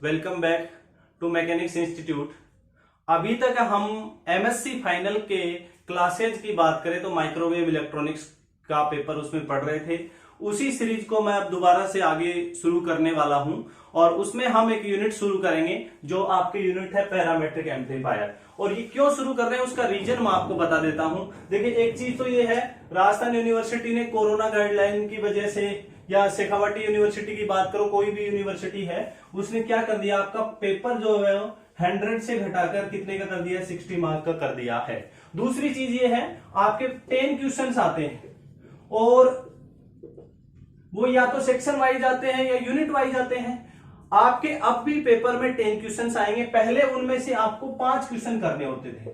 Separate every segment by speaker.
Speaker 1: Welcome back to mechanics institute. अभी तक हम एमएससी फाइनल के क्लासेज की बात करें तो माइक्रोवेव इलेक्ट्रॉनिक्स का पेपर उसमें पढ़ रहे थे। उसी सीरीज को मैं अब दोबारा से आगे शुरू करने वाला हूं और उसमें हम एक यूनिट शुरू करेंगे जो आपके यूनिट है पैरामीट्रिक एम्पलीफायर। और ये क्यों शुरू कर रहे हैं उसका रीजन मैं आपको बता देता हूं। देखिए, एक चीज तो ये है, राजस्थान यूनिवर्सिटी ने कोरोना गाइडलाइन की वजह से, या शेखावाटी यूनिवर्सिटी की बात करो, कोई भी यूनिवर्सिटी है, उसने क्या कर दिया, आपका पेपर जो है 100 से घटाकर कितने का कर दिया, 60 मार्क का कर दिया है। दूसरी चीज ये है, आपके 10 क्वेश्चंस आते हैं और वो या तो सेक्शन वाइज आते हैं या यूनिट वाइज आते हैं। आपके अब भी पेपर में 10 क्वेश्चंस आएंगे। पहले उनमें से आपको 5 क्वेश्चन करने होते थे।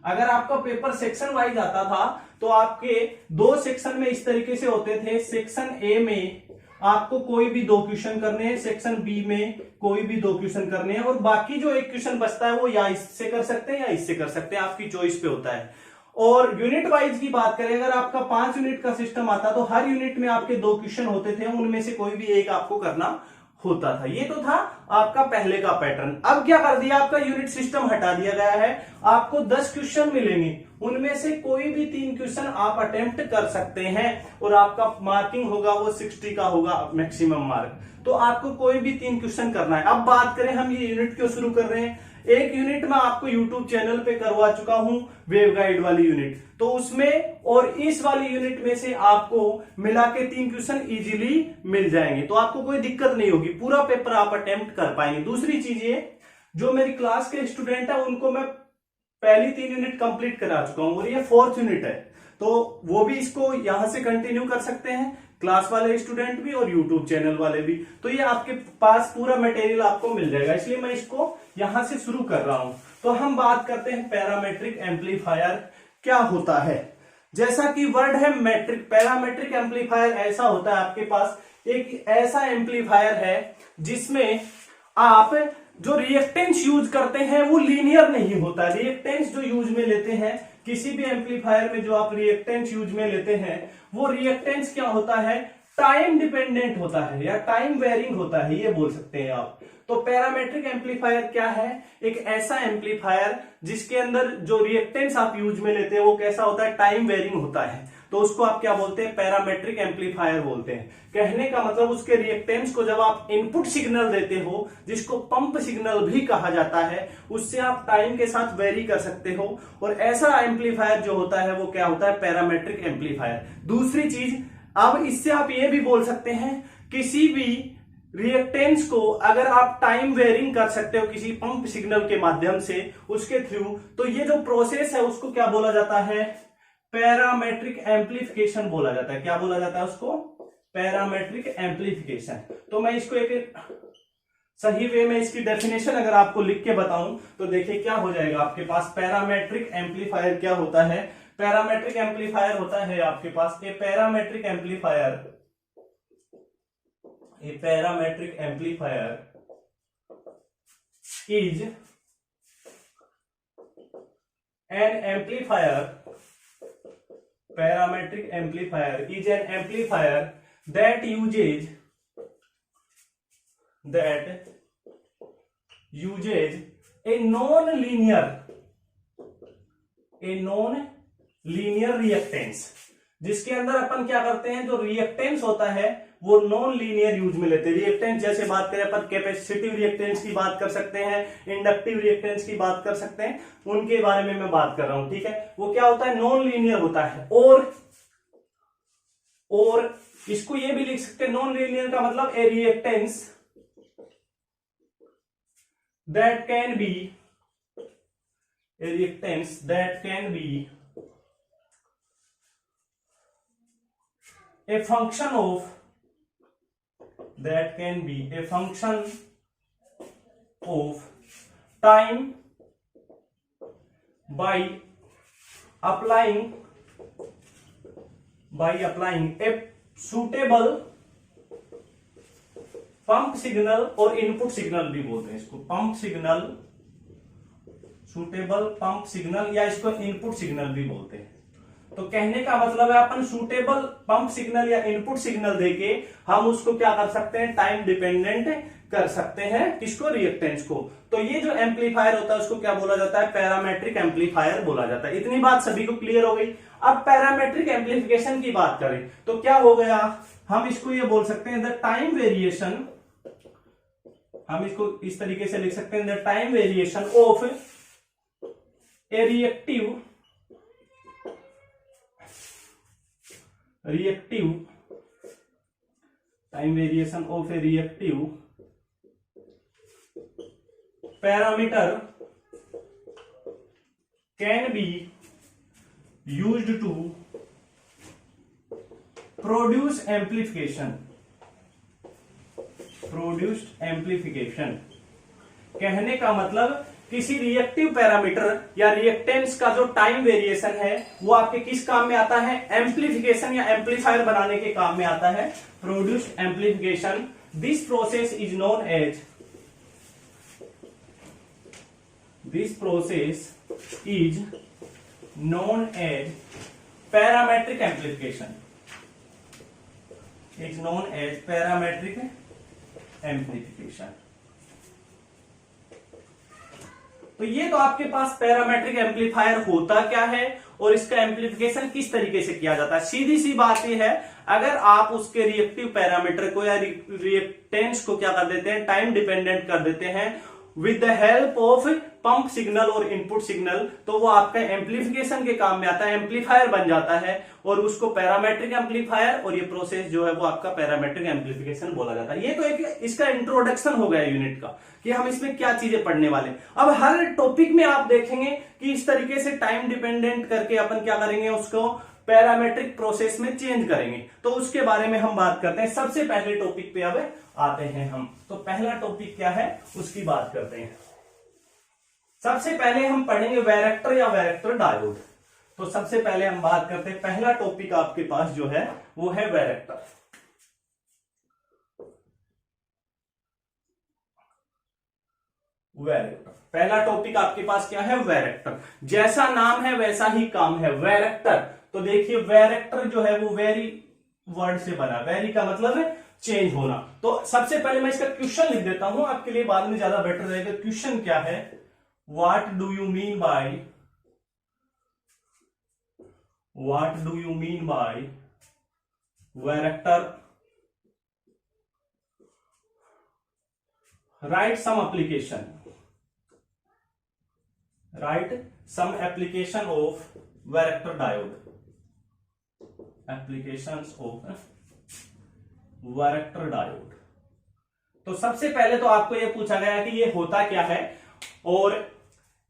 Speaker 1: अगर आपका पेपर सेक्शन वाइज आता था तो आपके 2 सेक्शन में इस तरीके से होते थे। सेक्शन ए में आपको कोई भी 2 क्वेश्चन करने हैं, सेक्शन बी में कोई भी 2 क्वेश्चन करने हैं, और बाकी जो 1 क्वेश्चन बचता है वो या इससे कर सकते हैं या इससे कर सकते हैं, आपकी चॉइस पे होता है। और यूनिट वाइज की बात करें, अगर आपका 5 यूनिट का सिस्टम आता तो हर यूनिट में आपके 2 क्वेश्चन होते थे, उनमें से कोई भी एक आपको करना होता था। ये तो था आपका पहले का पैटर्न। अब क्या कर दिया, आपका यूनिट सिस्टम हटा दिया गया है। आपको 10 क्वेश्चन मिलेंगे, उनमें से कोई भी 3 क्वेश्चन आप अटेम्प्ट कर सकते हैं और आपका मार्किंग होगा वो 60 का होगा मैक्सिमम मार्क। तो आपको कोई भी 3 क्वेश्चन करना है। अब बात करें हम ये यूनिट क्यों शुरू कर रहे हैं। एक यूनिट मैं आपको यूट्यूब चैनल पे करवा चुका हूं, वेव गाइड वाली यूनिट, तो उसमें और इस वाली यूनिट में से आपको मिला के 3 क्वेश्चन इजीली मिल जाएंगे, तो आपको कोई दिक्कत नहीं होगी, पूरा पेपर आप अटेम्प्ट कर पाएंगे। दूसरी चीज ये, जो मेरी क्लास के स्टूडेंट है उनको मैं पहली 3 यूनिट कंप्लीट करा चुका हूं और ये 4th यूनिट है, तो वो भी इसको यहां से कंटिन्यू कर सकते हैं, क्लास वाले स्टूडेंट भी और यूट्यूब चैनल वाले भी। तो ये आपके पास पूरा मटेरियल आपको मिल जाएगा, इसलिए मैं इसको यहां से शुरू कर रहा हूं। तो हम बात करते हैं पैरामीट्रिक एम्पलीफायर क्या होता है। जैसा कि वर्ड है मैट्रिक, पैरामीट्रिक एम्पलीफायर ऐसा होता है, आपके पास एक ऐसा एम्पलीफायर है जिसमें आप जो रिएक्टेंस यूज करते हैं वो लीनियर नहीं होता। रिएक्टेंस जो यूज में लेते हैं किसी भी एम्पलीफायर में, जो आप रिएक्टेंस यूज में लेते हैं, वो रिएक्टेंस क्या होता है, टाइम डिपेंडेंट होता है या टाइम वेरिंग होता है, ये बोल सकते हैं आप। तो पैरामीट्रिक एम्पलीफायर क्या है, एक ऐसा एम्पलीफायर जिसके अंदर जो रिएक्टेंस आप यूज में लेते हैं वो कैसा होता है, टाइम वेरिंग होता है, तो उसको आप क्या बोलते हैं, पैरामीट्रिक एम्पलीफायर बोलते हैं। कहने का मतलब उसके रिएक्टेंस को जब आप इनपुट सिग्नल देते हो, जिसको पंप सिग्नल भी कहा जाता है, उससे आप टाइम के साथ वेरी कर सकते हो, और ऐसा एम्पलीफायर जो होता है वो क्या होता है, पैरामीट्रिक एम्पलीफायर। दूसरी चीज, अब इससे आप ये भी बोल सकते हैं, किसी भी रिएक्टेंस को अगर आप टाइम वेरिंग कर सकते हो किसी पंप सिग्नल के माध्यम से, उसके थ्रू, तो ये जो प्रोसेस है उसको क्या बोला जाता है, पैरामीट्रिक एम्पलीफिकेशन बोला जाता है। क्या बोला जाता है उसको, पैरामीट्रिक एम्पलीफिकेशन। तो मैं इसको एक सही वे में इसकी डेफिनेशन अगर आपको लिख के बताऊं तो देखिए क्या हो जाएगा आपके पास। पैरामीट्रिक एम्पलीफायर क्या होता है, पैरामीट्रिक एम्पलीफायर होता है आपके पास a parametric amplifier, a parametric amplifier is an amplifier, parametric amplifier is an amplifier that uses a non-linear reactance, जिसके अंदर अपन क्या करते हैं, जो रिएक्टेंस होता है वो नॉन लीनियर यूज में लेते हैं। रिएक्टेंस जैसे बात करें अपन कैपेसिटिव रिएक्टेंस की बात कर सकते हैं, इंडक्टिव रिएक्टेंस की बात कर सकते हैं, उनके बारे में मैं बात कर रहा हूं, ठीक है। वो क्या होता है, नॉन लीनियर होता है। और इसको ये भी लिख सकते हैं, नॉन लीनियर का मतलब a reactance that can be a function of time by applying a suitable pump signal, और इनपुट सिग्नल भी बोलते हैं इसको, pump signal, suitable pump signal, या इसको इनपुट सिग्नल भी बोलते हैं। तो कहने का मतलब है अपन सूटेबल पंप सिग्नल या इनपुट सिग्नल देके हम उसको क्या कर सकते हैं, टाइम डिपेंडेंट कर सकते हैं, किसको, रिएक्टेंस को। तो ये जो एम्पलीफायर होता है उसको क्या बोला जाता है, पैरामेट्रिक एम्पलीफायर बोला जाता है। इतनी बात सभी को क्लियर हो गई। अब पैरामेट्रिक एम्पलीफिकेशन की बात करें तो क्या हो गया, हम इसको ये बोल सकते हैं द टाइम वेरिएशन, हम इसको इस तरीके से लिख सकते हैं the time variation of a reactive time variation of a reactive parameter can be used to produced amplification. कहने का मतलब किसी रिएक्टिव पैरामीटर या रिएक्टेंस का जो टाइम वेरिएशन है वो आपके किस काम में आता है, एम्प्लीफिकेशन या एम्पलीफायर बनाने के काम में आता है, produced amplification. This process is known as parametric amplification, तो ये तो आपके पास पैरामेट्रिक एम्पलीफायर होता क्या है और इसका एम्पलीफिकेशन किस तरीके से किया जाता है। सीधी सी बात ये है, अगर आप उसके रिएक्टिव पैरामीटर को या रिएक्टेंस को क्या कर देते हैं, टाइम डिपेंडेंट कर देते हैं with the help of pump signal और इनपुट सिग्नल, तो वो आपका एम्पलीफिकेशन के काम में आता है, एम्पलीफायर बन जाता है और उसको पैरामेट्रिक एम्पलीफायर, और ये प्रोसेस जो है वो आपका पैरामेट्रिक एम्पलीफिकेशन बोला जाता है। ये तो एक इसका इंट्रोडक्शन हो गया यूनिट का कि हम इसमें क्या चीजें पढ़ने वाले। अब हर टॉपिक में आप देखेंगे कि इस तरीके से टाइम डिपेंडेंट करके अपन क्या करेंगे, उसको पैरामेट्रिक प्रोसेस में चेंज करेंगे। तो उसके बारे में हम बात करते हैं। सबसे पहले टॉपिक पे अब आते हैं हम। तो पहला टॉपिक क्या है उसकी बात करते हैं। सबसे पहले हम पढ़ेंगे वैरेक्टर या वैरेक्टर डायोड। तो सबसे पहले हम बात करते हैं, पहला टॉपिक आपके पास जो है वो है वैरेक्टर। पहला टॉपिक आपके पास क्या है, वैरेक्टर। जैसा नाम है वैसा ही काम है, वैरेक्टर। तो देखिए वैरेक्टर जो है वो वेरी वर्ड से बना, वेरी का मतलब है चेंज होना। तो सबसे पहले मैं इसका क्वेश्चन लिख देता हूं आपके लिए, बाद में ज्यादा बेटर रहेगा। क्वेश्चन क्या है, what do you mean by varactor, write some application of varactor diode, applications of varactor diode. तो सबसे पहले तो आपको यह पूछा गया कि ये होता क्या है और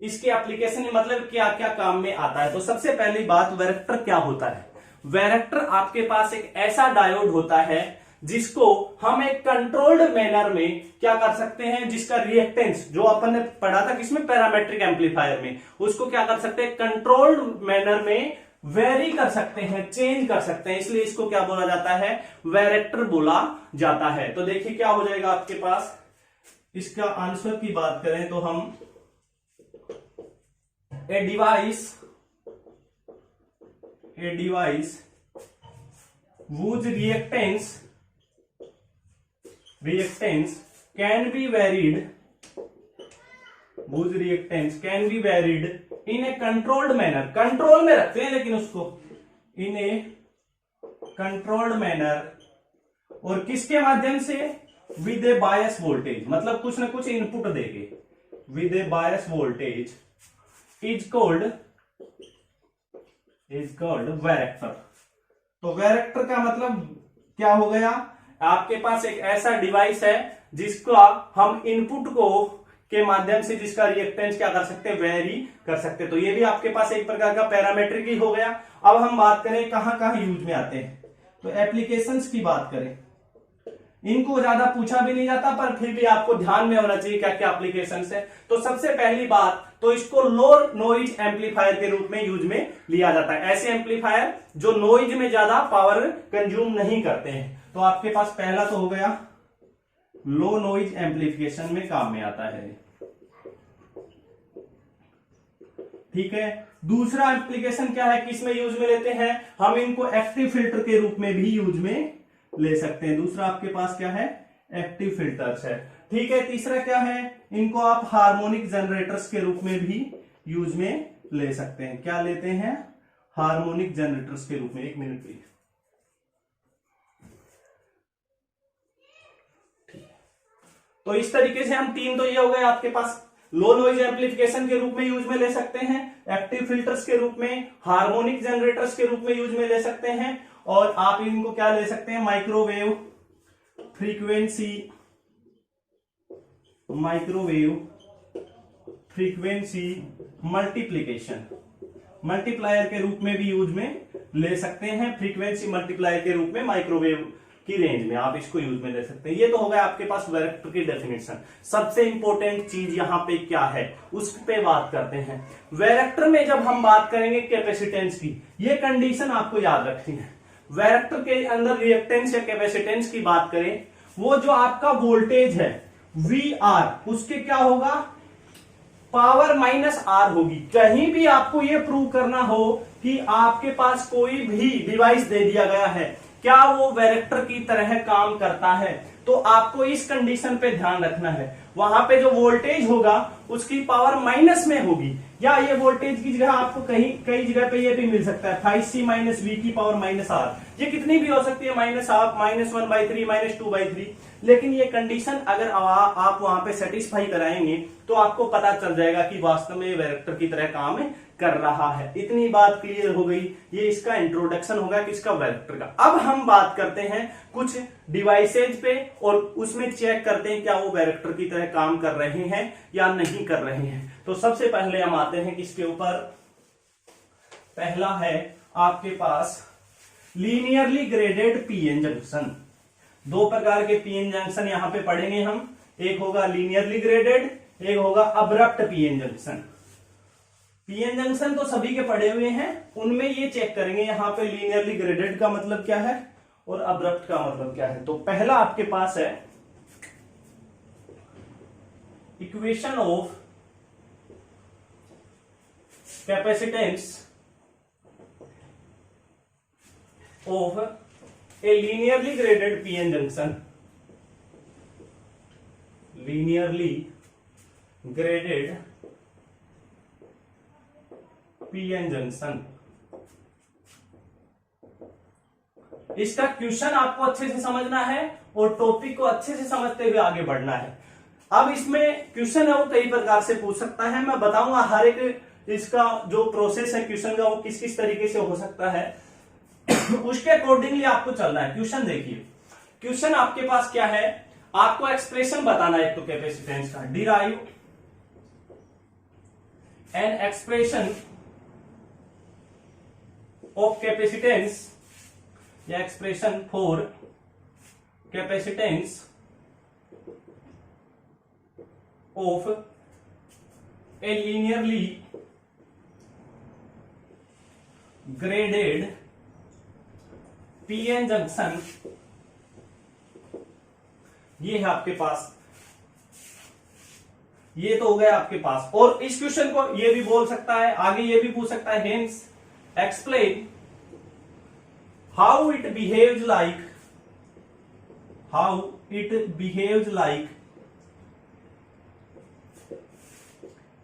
Speaker 1: इसके एप्लीकेशन मतलब क्या क्या काम में आता है। तो सबसे पहली बात, वैरेक्टर क्या होता है। वैरेक्टर आपके पास एक ऐसा डायोड होता है जिसको हम एक कंट्रोल्ड मैनर में क्या कर सकते हैं, जिसका रिएक्टेंस जो अपन ने पढ़ा था किसमें, पैरामेट्रिक एम्पलीफायर में, उसको क्या कर सकते हैं, कंट्रोल्ड मैनर में वेरी कर सकते हैं, चेंज कर सकते हैं। इसलिए इसको क्या बोला जाता है, वैरेक्टर बोला जाता है। तो देखिए क्या हो जाएगा आपके पास, इसका आंसर की बात करें तो हम a device whose reactance can be varied in a controlled manner, control में रखते हैं लेकिन उसको in a controlled manner, और किसके माध्यम से, with a bias voltage, मतलब कुछ ना कुछ इनपुट देके, with a bias voltage is called varactor. तो वैरेक्टर का मतलब क्या हो गया, आपके पास एक ऐसा डिवाइस है जिसका हम इनपुट को के माध्यम से जिसका रिएक्टेंस क्या कर सकते हैं, वेरी कर सकते हैं। तो ये भी आपके पास एक प्रकार का पैरामेट्रिक ही हो गया। अब हम बात करें कहां कहां यूज में आते हैं, तो एप्लीकेशंस की बात करें, इनको ज्यादा पूछा भी नहीं जाता पर फिर भी आपको ध्यान में होना चाहिए क्या क्या एप्लीकेशंस है। तो सबसे पहली बात तो इसको लो नॉइज एम्पलीफायर के रूप में यूज में लिया जाता है, ऐसे एम्पलीफायर जो नॉइज में ज्यादा पावर कंज्यूम नहीं करते हैं। तो आपके पास पहला तो हो गया, लो नॉइज एम्पलीफिकेशन में काम में आता है, ठीक है। दूसरा एप्लीकेशन क्या है, किस में यूज में लेते हैं, हम इनको एक्टिव फिल्टर के रूप में भी यूज में ले सकते हैं। दूसरा आपके पास क्या है, एक्टिव फिल्टर्स है। ठीक है, तीसरा क्या है, इनको आप हार्मोनिक जनरेटर्स के रूप में भी यूज में ले सकते हैं। क्या लेते हैं, हार्मोनिक जनरेटर्स के रूप में। एक मिनट प्लीज। तो इस तरीके से हम तीन, तो ये हो गए आपके पास, लो नॉइज एम्पलीफिकेशन के रूप में यूज में ले सकते हैं, एक्टिव फिल्टर्स के रूप में, हार्मोनिक जनरेटर्स के रूप में यूज में ले सकते हैं, और आप इनको क्या ले सकते हैं, माइक्रोवेव फ्रीक्वेंसी मल्टीप्लायर के रूप में भी यूज में ले सकते हैं। फ्रीक्वेंसी मल्टीप्लायर के रूप में माइक्रोवेव की रेंज में आप इसको यूज में ले सकते हैं। ये तो हो गया आपके पास वैरेक्टर की डेफिनेशन। सबसे इंपॉर्टेंट चीज यहाँ पे क्या है उस पे बात करते हैं। वैरेक्टर में जब हम बात करेंगे कैपेसिटेंस की, ये कंडीशन आपको याद रखनी है। वैरेक्टर के अंदर रिएक्टेंस या कैपेसिटेंस की बात करें, वो जो आपका वोल्टेज है VR, उसके क्या होगा, पावर माइनस R होगी। कहीं भी आपको ये प्रूव करना हो कि आपके पास कोई भी डिवाइस दे दिया गया है, क्या वो वैरेक्टर की तरह काम करता है, तो आपको इस कंडीशन पे ध्यान रखना है। वहां पे जो वोल्टेज होगा उसकी पावर माइनस में होगी, या ये वोल्टेज की जगह आपको कई जगह पे ये भी मिल सकता है 5C माइनस V की पावर माइनस R। ये कितनी भी हो सकती है, -1/3 -2/3। लेकिन ये कंडीशन अगर आप वहां पे सेटिस्फाई कराएंगे तो आपको पता चल जाएगा कि वास्तव में वैरेक्टर की तरह काम कर रहा है। इतनी बात क्लियर हो गई। ये इसका इंट्रोडक्शन होगा किसका, वैरेक्टर का। अब हम बात करते हैं कुछ डिवाइसेज पे और उसमें चेक करते हैं क्या वो वैरेक्टर की तरह काम कर रहे हैं या नहीं कर रहे हैं। तो सबसे पहले हम आते हैं किसके ऊपर, पहला है आपके पास लीनियरली ग्रेडेड पीएन जंक्शन। दो प्रकार के पीएन जंक्शन यहां पे पढ़ेंगे हम, एक होगा लीनियरली ग्रेडेड, एक होगा abrupt PN junction. PN junction तो सभी के पढ़े हुए हैं, उनमें ये चेक करेंगे यहां पे लीनियरली ग्रेडेड का मतलब क्या है और अब्रप्ट का मतलब क्या है। तो पहला आपके पास है equation of capacitance of a linearly graded PN junction. Linearly graded PN junction, इसका क्वेश्चन आपको अच्छे से समझना है और टॉपिक को अच्छे से समझते हुए आगे बढ़ना है। अब इसमें क्वेश्चन है वो कई प्रकार से पूछ सकता है, मैं बताऊंगा हर एक इसका जो प्रोसेस है क्वेश्चन का वो किस किस तरीके से हो सकता है उसके अकॉर्डिंगली आपको चलना है। क्वेश्चन देखिए, क्वेश्चन आपके पास क्या है, आपको एक्सप्रेशन बताना है एक तो कैपेसिटेंस का, derive an expression of capacitance या expression for capacitance of a linearly graded PN junction. ये है आपके पास, ये तो हो गया आपके पास। और इस क्वेश्चन को ये भी बोल सकता है, आगे ये भी पूछ सकता है, hence explain how it behaves like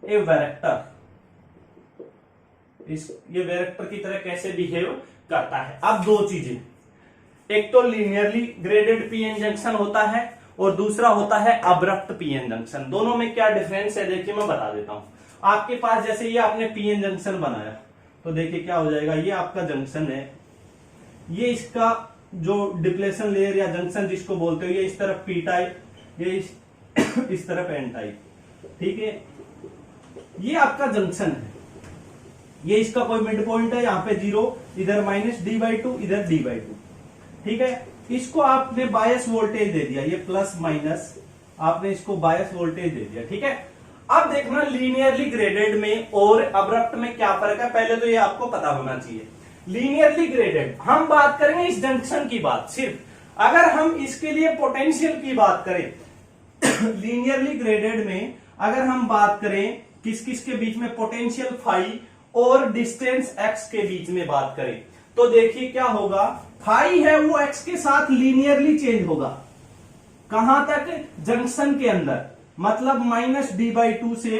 Speaker 1: a vector। ये वेक्टर की तरह कैसे बिहेव करता है। अब दो चीजें, एक तो लीनियरली ग्रेडेड पीएन जंक्शन होता है और दूसरा होता है अब्रप्ट पीएन जंक्शन। दोनों में क्या डिफरेंस है देखिए मैं बता देता हूं। आपके पास जैसे ये आपने पीएन जंक्शन बनाया तो देखिए क्या हो जाएगा, ये आपका जंक्शन है, ये इसका जो डिप्लेशन लेयर या जंक्शन जिसको बोलते हो, ये इस तरफ पी टाइप, ये इस तरफ एन टाइप, ठीक है। ये आपका जंक्शन है, ये इसका कोई मिड पॉइंट है, यहाँ पे 0, इधर -d/2, इधर d/2, ठीक है। इसको आपने बायस वोल्टेज दे दिया, ये प्लस माइनस आपने इसको बायस वोल्टेज दे दिया, ठीक है। अब देखना लीनियरली ग्रेडेड में और अब्रप्ट में क्या फर्क है, पहले तो ये आपको पता होना चाहिए। लीनियरली ग्रेडेड हम बात करेंगे इस जंक्शन की बात सिर्फ। अगर हम इसके लिए पोटेंशियल की बात करें लीनियरली ग्रेडेड में अगर हम बात करें किस किस के बीच में, पोटेंशियल फाई और डिस्टेंस एक्स के बीच में बात करें, तो देखिए क्या होगा, फाई है वो एक्स के साथ लीनियरली चेंज होगा। कहां तक? जंक्शन के अंदर, मतलब -d/2 से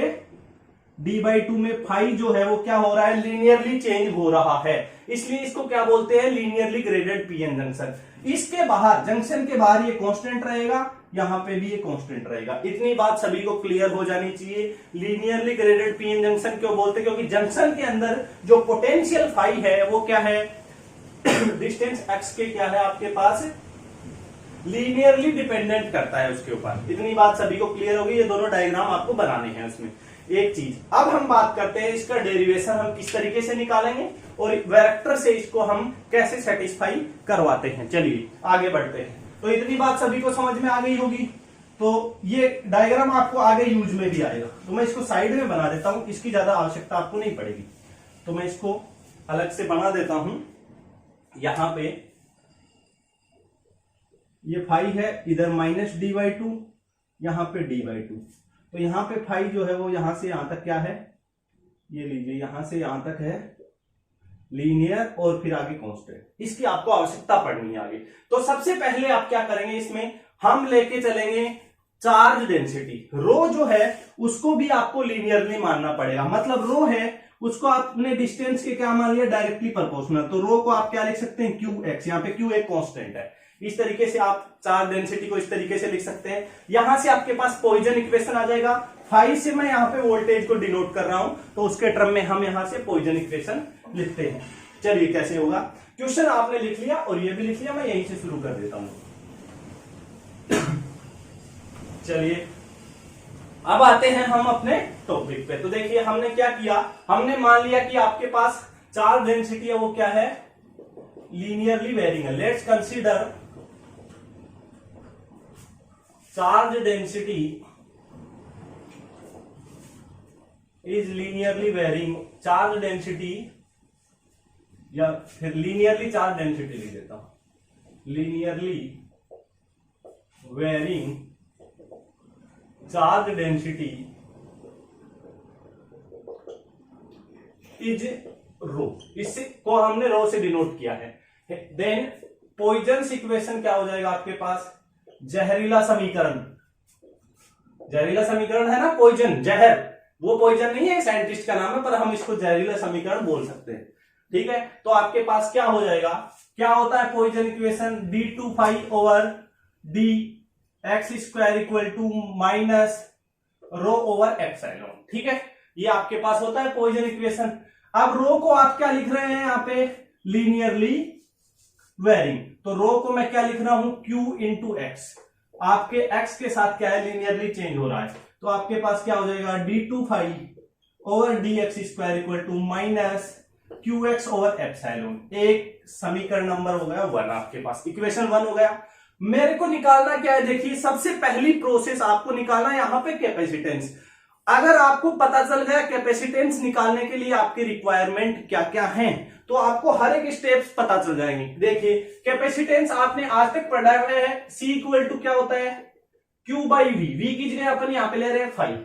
Speaker 1: d/2 में फाई जो है वो क्या हो रहा है? लीनियरली चेंज हो रहा है, इसलिए इसको क्या बोलते हैं? Linearly graded PN junction. इसके बाहर, जंक्शन के बाहर ये कांस्टेंट रहेगा, यहां पे भी ये कांस्टेंट रहेगा। इतनी बात सभी को क्लियर हो जानी चाहिए। लीनियरली ग्रेडेड पीएन जंक्शन क्यों बोलते हैं? क्योंकि जंक्शन के अंदर जो पोटेंशियल फाई है वो क्या है? डिस्टेंस एक्स के क्या है आपके पास? लीनियरली डिपेंडेंट करता है उसके ऊपर। इतनी बात सभी को क्लियर होगी। ये दोनों डायग्राम आपको बनाने हैं उसमें। एक चीज, अब हम बात करते हैं इसका डेरिवेशन हम किस तरीके से निकालेंगे और वेक्टर से इसको हम कैसे सेटिस्फाई करवाते हैं। चलिए आगे बढ़ते हैं। तो इतनी बात सभी को समझ में आ गई होगी। तो ये डायग्राम आपको आगे यूज में भी आएगा, तो मैं इसको साइड में बना देता हूं, इसकी ज्यादा आवश्यकता आपको नहीं पड़ेगी। तो मैं इसको अलग से बना देता हूं। यहां पे ये फाई है, इधर -d/2, यहां पे d/2। तो यहां पे फाई जो है वो यहां से यहां तक क्या है? ये लीजिए, यहां से यहां तक है लीनियर और फिर आगे कांस्टेंट। इसकी आपको आवश्यकता पड़नी है आगे। तो सबसे पहले आप क्या करेंगे, इसमें हम लेके चलेंगे चार्ज डेंसिटी। रो जो है उसको भी आपको लीनियरली मानना पड़ेगा। मतलब रो है उसको आपने डिस्टेंस के क्या मान लिया? Directly proportional. तो रो को आप क्या लिख सकते हैं? QX। यहाँ पे Q एक कांस्टेंट है। इस तरीके से आप चार्ज डेंसिटी को इस तरीके से लिख सकते हैं। यहां से आपके पास पॉइजन इक्वेशन आ जाएगा। फाई से मैं यहां पे वोल्टेज को डिनोट कर रहा हूं, तो उसके टर्म में हम यहां से पॉइजन इक्वेशन लिखते हैं। चलिए कैसे होगा? क्वेश्चन आपने लिख लिया और ये भी लिख लिया, मैं यहीं से शुरू कर देता हूं। चलिए अब आते हैं हम अपने टॉपिक पे। तो देखिए हमने क्या किया, हमने मान लिया कि आपके पास चार्ज डेंसिटी है वो क्या है? लीनियरली वेरिंग है। Let's consider charge density is linearly varying. Charge density या फिर लीनियरली चार्ज डेंसिटी लिख देता हूं। Linearly varying charge density is rho. इससे को हमने रो से डिनोट किया है। देन पॉइजन्स इक्वेशन क्या हो जाएगा आपके पास? जहरीला समीकरण। जहरीला समीकरण है ना, पॉइजन, जहर। वो पॉइजन नहीं है, साइंटिस्ट का नाम है, पर हम इसको जहरीला समीकरण बोल सकते हैं। ठीक है, तो आपके पास क्या हो जाएगा? क्या होता है Poisson equation? d/2 equal to minus rho over epsilon. ठीक है, ये आपके पास होता है पॉइजन इक्वेशन। अब रो को आप क्या लिख रहे हैं यहां पे? Linearly varying. तो रो को मैं क्या लिख रहा हूं? Q into x. आपके x के साथ क्या है? लीनियरली चेंज हो रहा है। तो आपके पास क्या हो जाएगा? d/2 ओवर dx² equal to minus QX over epsilon. एक समीकरण नंबर हो गया 1, आपके पास इक्वेशन 1 हो गया। मेरे को निकालना क्या है? देखिए सबसे पहली प्रोसेस आपको निकालना है यहां पे कैपेसिटेंस। अगर आपको पता चल गया कैपेसिटेंस निकालने के लिए आपकी रिक्वायरमेंट क्या क्या है, तो आपको हर एक स्टेप्स पता चल जाएंगे। देखिए कैपेसिटेंस आपने आज तक पढ़ा है, C इक्वल टू क्या होता है? Q/V। V की जगह अपन यहां पे ले रहे हैं 5,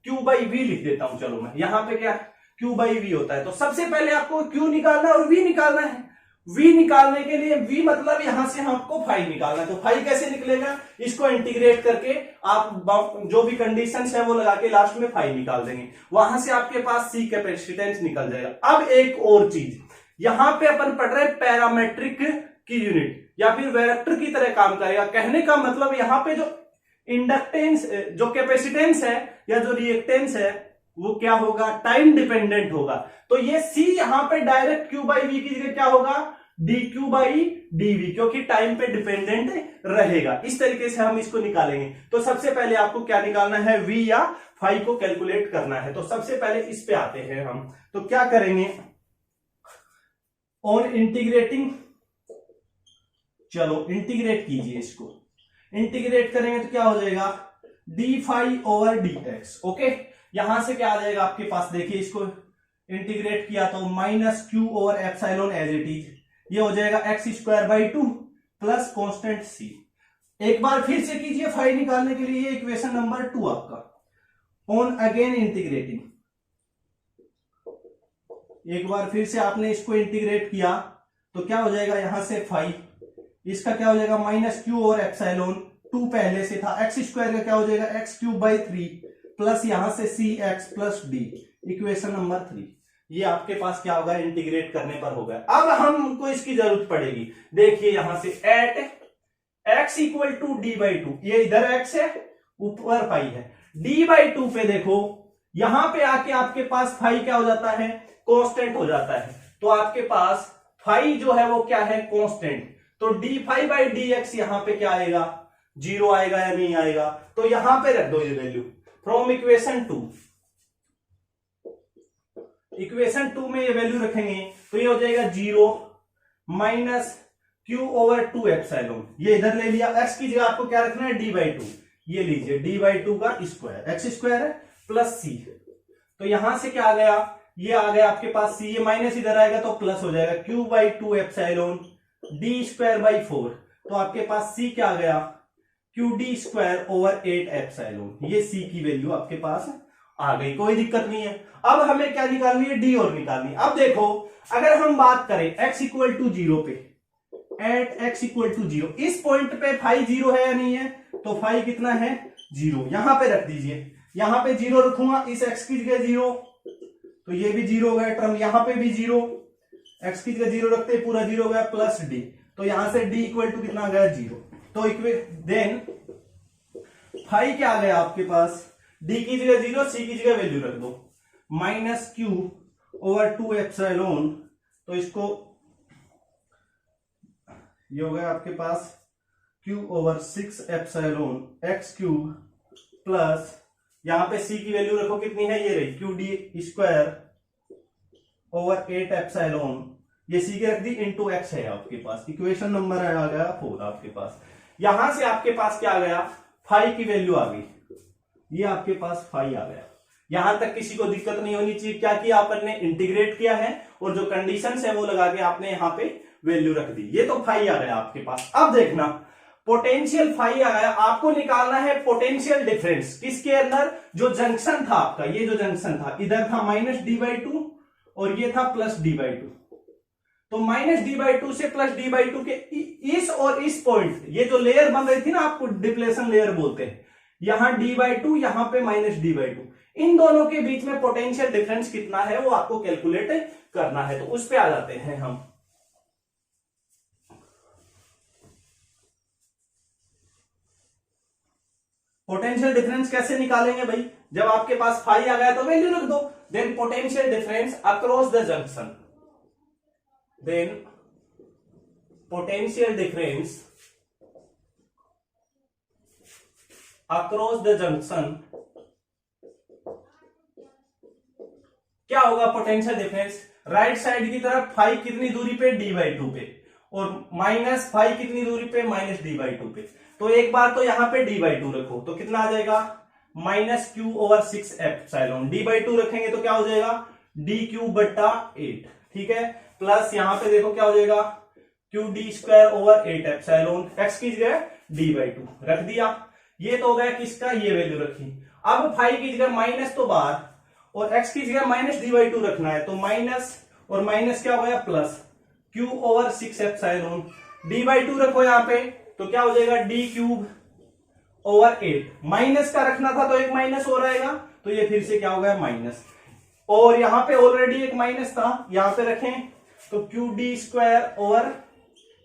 Speaker 1: Q/V लिख देता हूं। चलो मैं यहां पे क्या Q/V होता है। तो सबसे पहले आपको Q निकालना है और V निकालना है। V निकालने के लिए V मतलब यहां से हमको 5 निकालना है। तो 5 कैसे निकलेगा? इसको इंटीग्रेट करके आप जो भी कंडीशंस है वो लगा के लास्ट में 5 निकाल देंगे। वहां से आपके पास C कैपेसिटेंस निकल जाएगा। अब एक और चीज, यहां पे अपन पढ़ रहे पैरामीट्रिक की यूनिट या फिर वेक्टर की तरह काम करेगा। कहने का मतलब यहां पे जो इंडक्टेंस, जो कैपेसिटेंस है या जो रिएक्टेंस है वो क्या होगा? टाइम डिपेंडेंट होगा। तो ये C यहां पे डायरेक्ट Q/V की जगह क्या होगा? dQ/dV, क्योंकि टाइम पे डिपेंडेंट रहेगा। इस तरीके से हम इसको निकालेंगे। तो सबसे पहले आपको क्या निकालना है? V या फाई को कैलकुलेट करना है। तो सबसे पहले इस पे आते हैं हम। तो क्या करेंगे? ऑन इंटीग्रेटिंग, चलो इंटीग्रेट कीजिए इसको। इंटीग्रेट करेंगे तो क्या हो जाएगा? d5 over dx। ओके, यहां से क्या आ जाएगा आपके पास? देखिए इसको इंटीग्रेट किया तो minus Q over epsilon as it is. ये हो जाएगा x² प्लस कांस्टेंट C। एक बार फिर से कीजिए फाई निकालने के लिए, ये इक्वेशन नंबर 2 आपका। ऑन अगेन इंटीग्रेटिंग, एक बार फिर से आपने इसको इंटीग्रेट किया तो क्या हो जाएगा? यहां से फाई, इसका क्या हो जाएगा? माइनस Q ओवर एप्सिलॉन 2 पहले से था, एक्स स्क्वायर का क्या हो जाएगा एक्स क्यूब बाई 3 प्लस यहां से C X plus D, equation number 3। ये आपके पास क्या होगा, इंटीग्रेट करने पर होगा। अब हमको इसकी जरूरत पड़ेगी, देखिए यहां से at x equal to d by two, ये इधर एक्स है ऊपर फाई है, डी बाई टू पे देखो यहां पे आके आपके पास फाई क्या हो जाता है, कांस्टेंट हो जाता है। तो आपके पास फाई जो है वो क्या है, कांस्टेंट। तो d phi by d x यहां पे क्या आएगा, 0 आएगा या नहीं आएगा, तो यहां पे रख दो ये वैल्यू फ्रॉम इक्वेशन 2। इक्वेशन 2 में ये वैल्यू रखेंगे तो ये हो जाएगा 0 माइनस क्यू ओवर 2 एप्सिलॉन, ये इधर ले लिया, एक्स की जगह आपको क्या रखना है, डी बाई टू, ये लीजिए डी बाई टू का स्क्वायर, एक्स स्क्वायर है प्लस सी। तो यहां से क्या आ गया, ये आ गया आपके पास सी, ये माइनस इधर आएगा तो प्लस हो जाएगा, Q by 2 epsilon D square by 4। तो आपके पास सी क्या आ गया, Q D square over 8 epsilon, ये सी की वैल्यू आपके पास आ गई, कोई दिक्कत नहीं है। अब हमें क्या निकालनी है, डी और निकालनी है। अब देखो अगर हम बात करें x इक्वल टू 0 पे, एट x इक्वल टू 0, इस पॉइंट पे फाई 0 है या नहीं है, तो फाई कितना है 0, यहां पे रख दीजिए, यहां पे 0 रखूंगा, इस x की जगह 0, तो ये भी 0 हो गया टर्म, यहां पे भी 0, x की जगह 0 रखते पूरा 0 हो गया प्लस डी, तो यहां से d इक्वल टू कितना आ गया 0। तो देन फाई क्या आ गया आपके पास, d की जगह 0, c की जगह वैल्यू रख दो, माइनस क्यू ओवर 2 एप्सिलॉन, तो इसको ये हो गया आपके पास q over 6 epsilon x cube plus यहां पे c की वैल्यू रखो कितनी है, ये रही Q D square over 8 epsilon, ये c के रख दी इंटू एक्स है आपके पास, इक्वेशन नंबर आ गया 4 आपके पास। यहां से आपके पास क्या आ गया, फाई की वैल्यू आ गई, ये आपके पास फाई आ गया। यहां तक किसी को दिक्कत नहीं होनी चाहिए, क्या किया अपन ने, इंटीग्रेट किया है और जो कंडीशंस है वो लगा के आपने यहां पे वैल्यू रख दी, ये तो फाई आ गया आपके पास। अब देखना पोटेंशियल फाई आ गया, आपको निकालना है पोटेंशियल डिफरेंस किसके अंदर, जो जंक्शन था आपका, ये जो जंक्शन था इधर था माइनस डी बाई टू और ये था प्लस डी बाई टू, तो माइनस डी बाई टू से प्लस डी बाई टू के इस और इस पॉइंट, ये जो लेयर बन रही थी ना आपको डिप्लेशन लेयर बोलते हैं, यहां डी बाई टू यहां पे माइनस डी बाई टू, इन दोनों के बीच में पोटेंशियल डिफरेंस कितना है वो आपको कैलकुलेट करना है। तो उस पे आ जाते हैं हम, पोटेंशियल डिफरेंस कैसे निकालेंगे भाई, जब आपके पास फाई आ गया तो वैल्यू रख दो, then potential difference across the junction, then potential difference across the junction, क्या होगा पोटेंशियल डिफरेंस, राइट साइड की तरफ फाई कितनी दूरी पे, डी बाई टू पे, और माइनस फाई कितनी दूरी पे, माइनस डी बाई टू पे। तो एक बार तो यहां पे डी बाई टू रखो तो कितना आ जाएगा, minus Q over 6 epsilon, D by to रखेंगे तो क्या हो जाएगा, डी क्यूब बट्टा 8, ठीक है, प्लस यहां पे देखो क्या हो जाएगा, Q D square over 8 epsilon, x की जगह डी बाई टू रख दिया, ये तो हो गया किसका, ये वैल्यू रखी। अब फाई की जगह माइनस तो बाहर और एक्स की जगह माइनस डी बाई टू रखना है, तो माइनस और माइनस क्या हो गया plus, Q over 6 epsilon, D by to रखो यहां पे तो क्या हो जाएगा, डी क्यूब ओवर 8, माइनस का रखना था तो एक माइनस हो रहेगा, तो ये फिर से क्या हो गया माइनस, और यहां पे ऑलरेडी एक माइनस था, यहां पे रखें तो Q D square over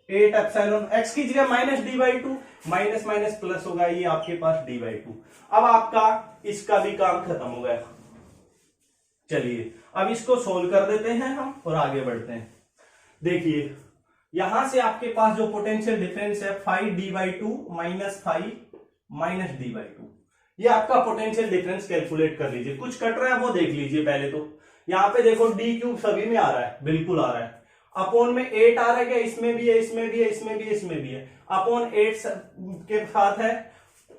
Speaker 1: 8 epsilon, x की जगह minus d by two, minus minus plus होगा, ये आपके पास डी बाई टू। अब आपका इसका भी काम खत्म हो गया। चलिए अब इसको सोल्व कर देते हैं हम और आगे बढ़ते हैं। देखिए यहां से आपके पास जो पोटेंशियल डिफरेंस है phi d by two minus phi minus d by two, ये आपका पोटेंशियल डिफरेंस कैलकुलेट कर लीजिए। कुछ कट रहा है वो देख लीजिए पहले तो, यहां पे देखो डी क्यूब सभी में आ रहा है, बिल्कुल आ रहा है, अपॉन में 8 आ रहा है क्या, इसमें भी है, इसमें भी है, इसमें भी है, इसमें भी है, अपॉन 8 के साथ है,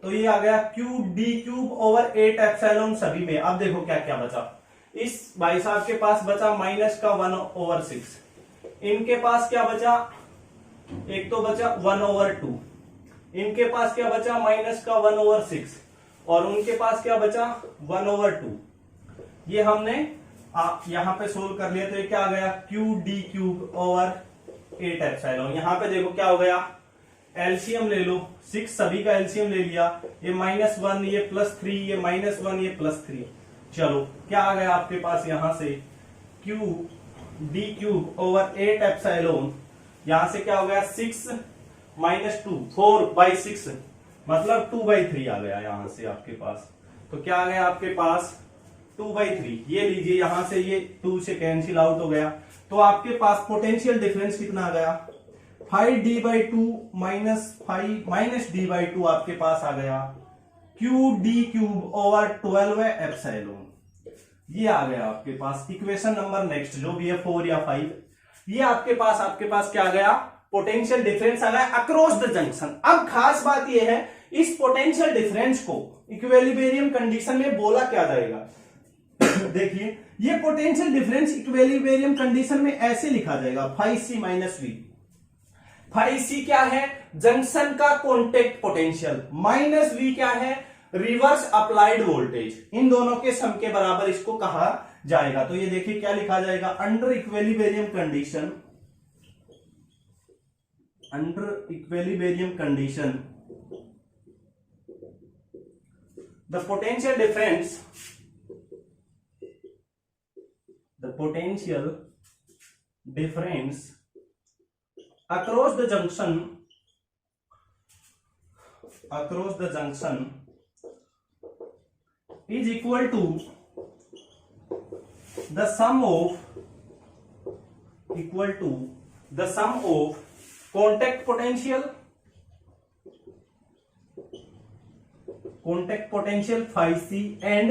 Speaker 1: तो ये आ गया Q D cube over 8 epsilon सभी में। अब देखो क्या क्या बचा, इस भाई साहब के पास बचा माइनस का 1 ओवर 6, इनके पास क्या बचा, एक तो बचा 1 ओवर 2, इनके पास क्या बचा माइनस का 1 ओवर 6, और उनके पास क्या बचा 1 ओवर 2। ये हमने यहां पे सोल्व कर लिया, तो ये क्या आ गया, Q D cube over 8 epsilon. यहां पे देखो क्या हो गया, एलसीएम ले लो, 6 सभी का एलसीएम ले लिया, ये -1 ये +3 ये -1 ये +3, चलो क्या आ गया आपके पास यहां से Q D cube over 8 epsilon, यहां से क्या हो गया 6 -2 4/6 मतलब 2/3 आ गया यहां से आपके पास। तो क्या आ गया आपके पास 2/3, ये लीजिए यहां से ये 2 से कैंसिल आउट हो गया, तो आपके पास पोटेंशियल डिफरेंस कितना आ गया 5d/2 - d/2 आपके पास आ गया Q D cube over 12 epsilon, ये आ गया आपके पास इक्वेशन नंबर नेक्स्ट जो भी है 4 या 5, ये आपके पास क्या आ गया पोटेंशियल डिफरेंस आ गया अक्रॉस द जंक्शन। अब खास बात ये है इस पोटेंशियल डिफरेंस को इक्विलिब्रियम कंडीशन में बोला क्या जाएगा देखिए ये पोटेंशियल डिफरेंस इक्विलिब्रियम कंडीशन में ऐसे लिखा जाएगा phi C minus V. Phi C क्या है जंक्शन का कॉन्टेक्ट पोटेंशियल, माइनस वी क्या है रिवर्स अप्लाइड वोल्टेज, इन दोनों के सम के बराबर इसको कहा जाएगा। तो ये देखिए क्या लिखा जाएगा under equilibrium condition, under equilibrium condition the potential difference across the junction is equal to the sum of contact potential phi c and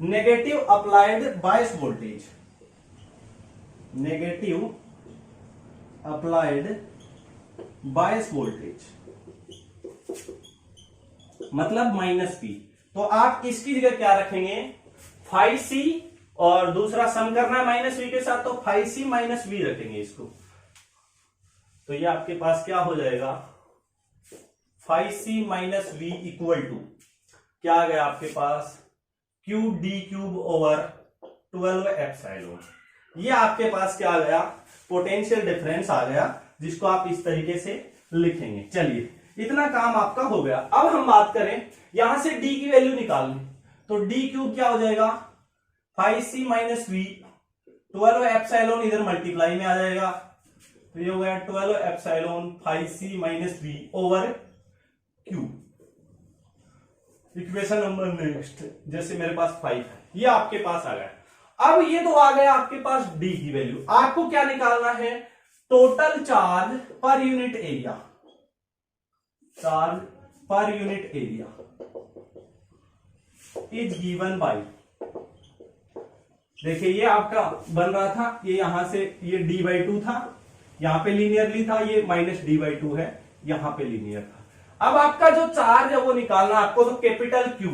Speaker 1: negative applied bias voltage, मतलब -p। तो आप इसकी जगह क्या रखेंगे फाई सी और दूसरा सम करना है -v के साथ, तो फाई सी - v रखेंगे इसको। तो ये आपके पास क्या हो जाएगा phi C - v equal to क्या आ गया आपके पास Q D cube over 12 epsilon. ये आपके पास क्या आ गया पोटेंशियल डिफरेंस आ गया, जिसको आप इस तरीके से लिखेंगे। चलिए इतना काम आपका हो गया। अब हम बात करें यहां से डी की वैल्यू निकालनी, तो डी क्यूब क्या हो जाएगा फाई सी -v, 12 एप्सिलॉन इधर मल्टीप्लाई में आ जाएगा, तो ये हो गया 12 एप्सिलॉन फाई सी -v over Q. Equation number next, जैसे मेरे पास 5 है, ये आपके पास आ गया। अब ये तो आ गया आपके पास डी की वैल्यू, आपको क्या निकालना है total charge per unit area, charge per unit area is given by, देखिए ये आपका बन रहा था, ये यहां से ये d/2 था, यहां पे लीनियरली था, ये -d/2 है, यहां पे लीनियर था। अब आपका जो चार्ज है वो निकालना आपको, तो कैपिटल क्यू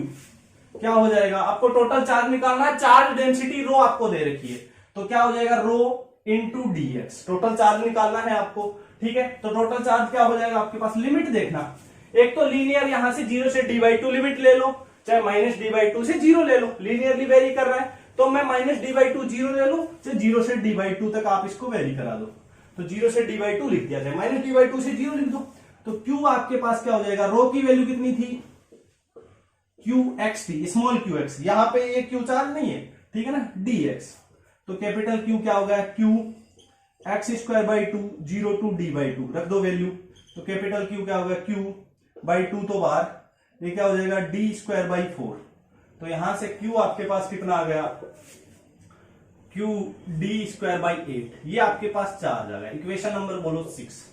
Speaker 1: क्या हो जाएगा, आपको टोटल चार्ज निकालना है, चार्ज डेंसिटी रो आपको दे रखी है, तो क्या हो जाएगा rho into dx, total charge निकालना है आपको। ठीक है, तो टोटल चार्ज क्या हो जाएगा आपके पास, लिमिट देखना, एक तो लीनियर यहां से 0 से d/2 लिमिट ले लो, चाहे -d/2 से 0 ले लो, लीनियरली वेरी कर रहा है, तो मैं -d/2 0 ले लो, चाहे 0 से d/2 तक आप इसको वेरी करा दो, तो 0 से d/2 लिख दिया जाए, -d/2 से 0 लिख दो, तो Q आपके पास क्या हो जाएगा, रो की वैल्यू कितनी थी QX थी, स्मॉल QX, यहां पे ये Q चार्ज नहीं है, ठीक है ना, dx, तो कैपिटल Q क्या हो गया Q x²/2 0 to d/2 रख दो वैल्यू, तो कैपिटल Q क्या हो गया Q/2 तो बाहर, ये क्या हो जाएगा d²/4, तो यहां से Q आपके पास कितना आ गया Q d²/8, ये आपके पास चार्ज आ गया। इक्वेशन नंबर बोलो 6,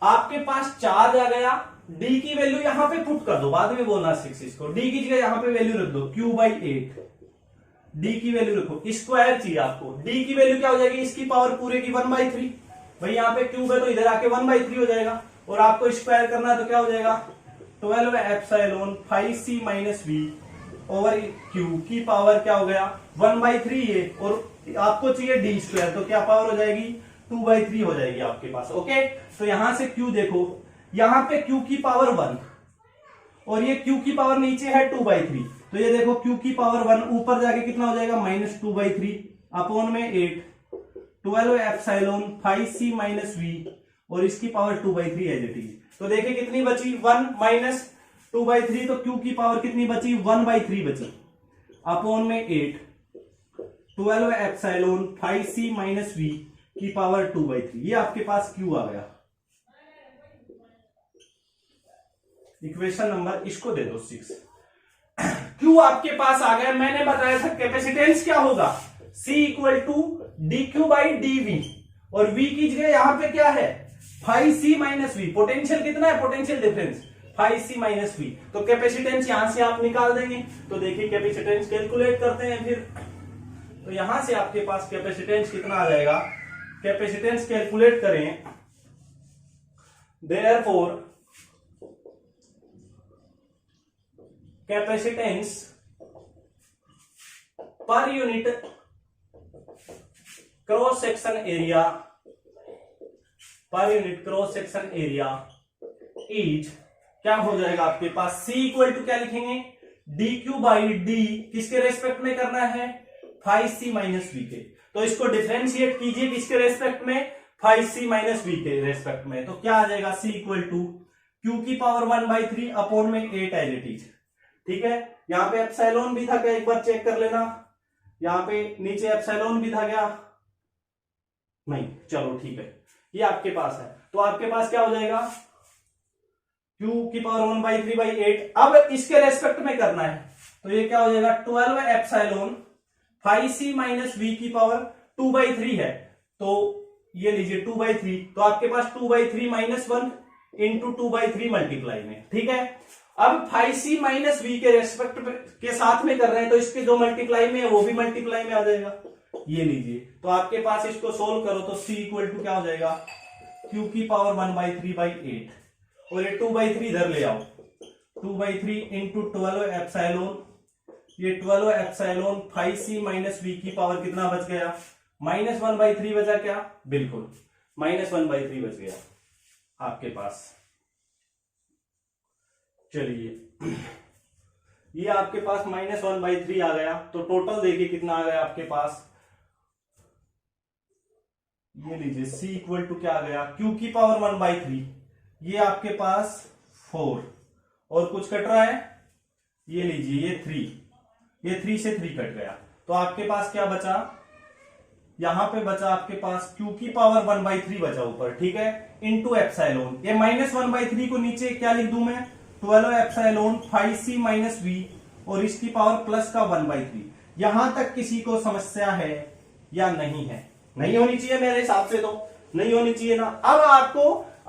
Speaker 1: आपके पास चार्ज आ गया, डी की वैल्यू यहां पे पुट कर दो, बाद में बोलना 6 इसको, डी की जगह यहां पे वैल्यू रख दो Q/8, डी की वैल्यू रखो, स्क्वायर चाहिए आपको, डी की वैल्यू क्या हो जाएगी इसकी पावर पूरे की 1/3, भाई यहाँ पे क्यूब है तो इधर आके 1/3 हो जाएगा, और आपको स्क्वायर करना है तो क्या हो जाएगा 12 एप्सिलॉन फाई सी -v ओवर क्यू की पावर क्या हो गया 1/3 है, और आपको चाहिए d², तो क्या पावर हो जाएगी 2/3 हो जाएगी आपके पास। ओके, तो यहां से Q देखो, यहां पे Q की पावर 1 और ये Q की पावर नीचे है 2/3, तो ये देखो Q की पावर 1 ऊपर जाके कितना हो जाएगा -2/3 अपॉन में 8, 12 एप्सिलॉन फाई सी -v और इसकी पावर 2/3 एज इट इज। तो देखिए कितनी बची 1 माइनस 2/3, तो क्यू की पावर कितनी बची 1/3 बची, अपॉन में 8 12 एप्सिलॉन 5c माइनस वी की पावर 2/3। ये आपके पास क्यू आ गया। इक्वेशन नंबर इसको दे दो 6। क्यू आपके पास आ गया। मैंने बताया था कैपेसिटेंस क्या होगा, C equal to dq by dv, और v की जगह यहां पे क्या है 5c माइनस वी। पोटेंशियल कितना है, potential difference 5c minus V. तो कैपेसिटेंस यहां से आप निकाल देंगे। तो देखिए कैपेसिटेंस कैलकुलेट करते हैं फिर। तो यहां से आपके पास कैपेसिटेंस कितना आ जाएगा, कैपेसिटेंस कैलकुलेट करें। Therefore capacitance per unit cross section area, per unit cross section area is क्या हो जाएगा आपके पास, C इक्वल टू क्या लिखेंगे dq बाई d, किसके रेस्पेक्ट में करना है 5c माइनस वी के। तो इसको डिफरेंशिएट कीजिए किसके रेस्पेक्ट में 5c माइनस वी के रेस्पेक्ट में। तो क्या आ जाएगा C इक्वल टू q की पावर 1/3 अपॉन में 8 एज इट इज। ठीक है, यहां पे एप्सिलॉन भी था क्या, एक बार चेक कर लेना। यहां पे नीचे एप्सिलॉन भी था क्या, नहीं, चलो ठीक है, ये आपके पास है। तो आपके पास क्या हो जाएगा q की पावर 1/3/8। अब इसके रेस्पेक्ट में करना है तो ये क्या हो जाएगा 12 एप्सिलॉन 5c माइनस वी की पावर 2/3 है। तो ये लीजिए 2/3, तो आपके पास 2/3 माइनस 1 इंटू 2/3 मल्टीप्लाई में। ठीक है, अब 5c माइनस वी के रेस्पेक्ट के साथ में कर रहे हैं तो इसके जो मल्टीप्लाई में है वो भी मल्टीप्लाई में आ जाएगा। ये लीजिए, तो आपके पास इसको सोल्व करो तो c इक्वल टू क्या हो जाएगा q की पावर 1/3/8, और ये 2/3 इधर ले आओ, 2/3 इंटू 12 एप्सिलॉन, ये 12 एप्सिलॉन 5c माइनस वी की पावर कितना बच गया -1/3 बचा क्या, बिल्कुल -1/3 बच गया आपके पास। चलिए ये आपके पास -1/3 आ गया। तो टोटल देखिए कितना आ गया आपके पास, ये लीजिए c इक्वल टू क्या आ गया q की पावर 1/3, ये आपके पास 4 और कुछ कट रहा है, ये लीजिए ये 3, ये 3 से 3 कट गया। तो आपके पास क्या बचा, यहां पे बचा आपके पास q की पावर 1/3 बचा ऊपर, ठीक है, इंटू एप्सिलॉन। ये -1/3 को नीचे क्या लिख दूं मैं 12 एप्सिलॉन 5c माइनस वी, और इसकी पावर प्लस का 1/3। यहां तक किसी को समस्या है या नहीं है, नहीं होनी चाहिए मेरे हिसाब से, तो नहीं होनी चाहिए ना। अब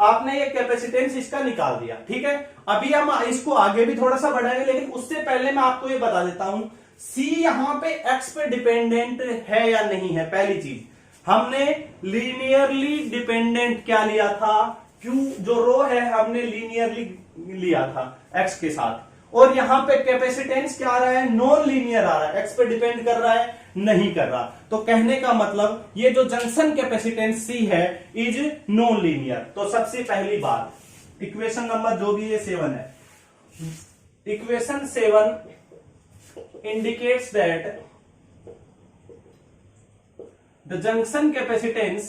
Speaker 1: आपने ये कैपेसिटेंस इसका निकाल दिया, ठीक है। अभी हम इसको आगे भी थोड़ा सा बढ़ाएंगे, लेकिन उससे पहले मैं आपको ये बता देता हूं C यहां पे X पे डिपेंडेंट है या नहीं है। पहली चीज, हमने लीनियरली डिपेंडेंट क्या लिया था, Q जो रो है हमने लीनियरली लिया था X के साथ, और यहां पे कैपेसिटेंस क्या आ रहा है, नॉन लीनियर आ रहा है, X पे डिपेंड कर रहा है, नहीं कर रहा। तो कहने का मतलब ये जो जंक्शन कैपेसिटेंस C है इज नॉन लीनियर। तो सबसे पहली बात, इक्वेशन नंबर जो भी ये 7 है, equation 7 indicates that the junction capacitance